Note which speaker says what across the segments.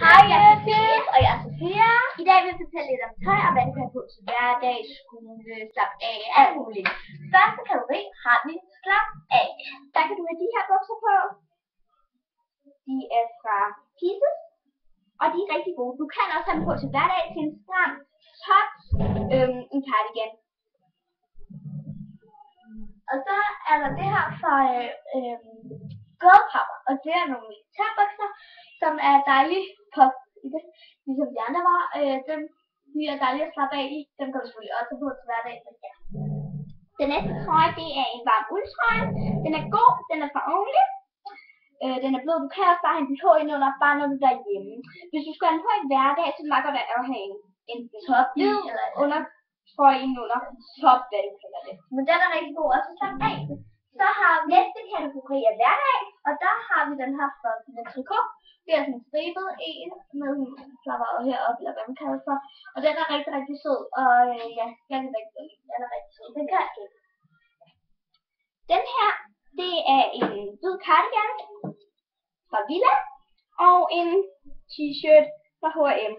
Speaker 1: Hej, jeg er Sofie. Og jeg er Sofia. I dag vil jeg fortælle lidt om tøj og hvad du kan have på til hverdag, skole, slap af, alt muligt. Første kategori har vi slap af. Der kan du have de her bukser på. De er fra Pieces, og de er rigtig gode. Du kan også have dem på til hverdag til en stram top, en cardigan. Og så er der det her fra Girl Power, og det er nogle militærbukser, som er dejlige puff i det, ligesom de andre var. De er dejlige at slappe af i. Dem kan du selvfølgelig også på til hverdag. Ja. Den næste trøje, det er en varm uldtrøje. Den er god, den er fra Only. Den er blød. Du kan også bare have en BH ind under, bare når du er derhjemme. Hvis du skal have en på en hverdag, så er det meget godt at have en top i, eller undertrøje ind under. Top, hvad du kalder det. Men den er rigtig god også at slappe af. Så har vi næste kategori af hverdag, og der har vi den her fra trikot. Det er sådan en stribet en med slapper heroppe, eller hvad man kalder det for. Og den er rigtig, rigtig sød, og ja, den er rigtig sød. Den kan jeg ikke. Den her, det er en hvid cardigan fra Villa, og en t-shirt fra H&M.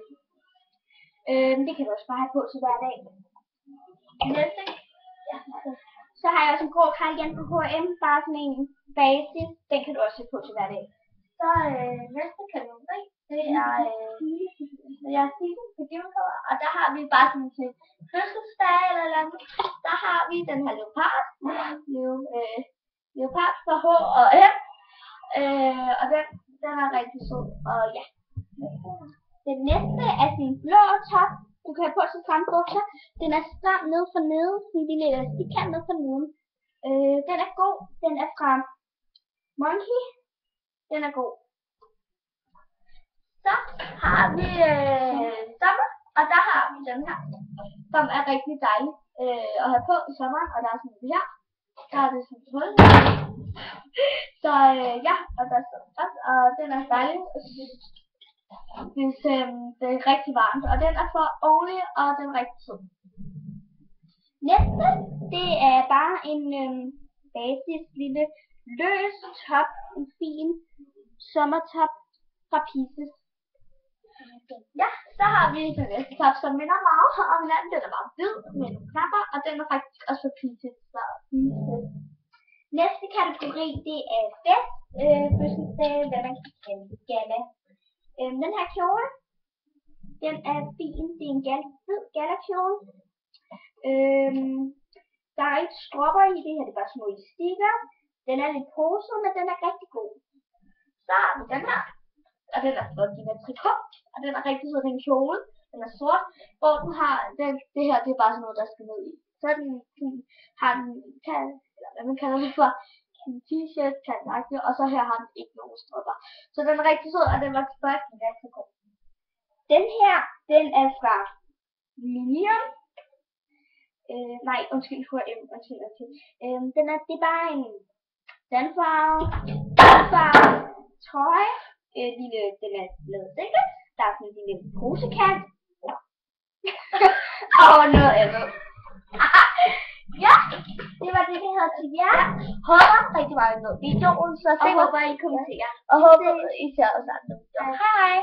Speaker 1: Det kan du også bare have på til hverdag. Næste, ja, så har jeg også en grå cardigan fra H&M, bare sådan en basis. Den kan du også have på til hverdag. Så næste kategori, det er jeg siger begivenheder, og der har vi bare sådan til fødselsdag eller andet. Der har vi den her leopard fra H&M, og den er rigtig sød, og ja. Den næste er sin blå top. Du kan have på til samme bukser. Den er stram ned for nede, sådan en lille elastikant ned for neden. Den er god. Den er fra Monkey. Den er god. Så har vi sommer, og der har vi den her, som er rigtig dejlig at have på i sommeren, og der er sådan her. Der er det sådan hul. Så ja, og der er også, og den er dejlig, hvis det er rigtig varmt, og den er for Only, og den er rigtig sød. Næste, det er bare en basis lille løs top, en fin sommertop fra Pieces. Ja, så har vi den næste top, som minder meget om hinanden. Den er meget hvid med nogle knapper, og den er faktisk også fra Pieces. Næste kategori, det er fest, fødselsdag, hvad man kan kalde det, gala. Den her kjole, den er fin. Det er en hvid gala-kjole. Der er ikke stropper i det her, det er bare små elastikker. Den er lidt poset, men den er rigtig god. Så har vi den her, og den er flot, den er trikot, og den er rigtig sød, den kjole. Den er sort, hvor den har, det her, det er bare sådan noget, der skal ned i. Så den har den, eller hvad man kalder det for, en t-shirt, og så her har den ikke nogen stropper. Så den er rigtig sød, og den var først rigtig god. Den her, den er fra Minion. Nej, undskyld, H&M, undskyld. Det er bare en sandfarve trøje. Den er lavet single. Der er sådan en lille posekant. Og noget andet. Ja, det var det, vi havde til jer. Håber rigtig meget med videoen, så håber I kommenterer. Og håber I ser os andre. Hej hej.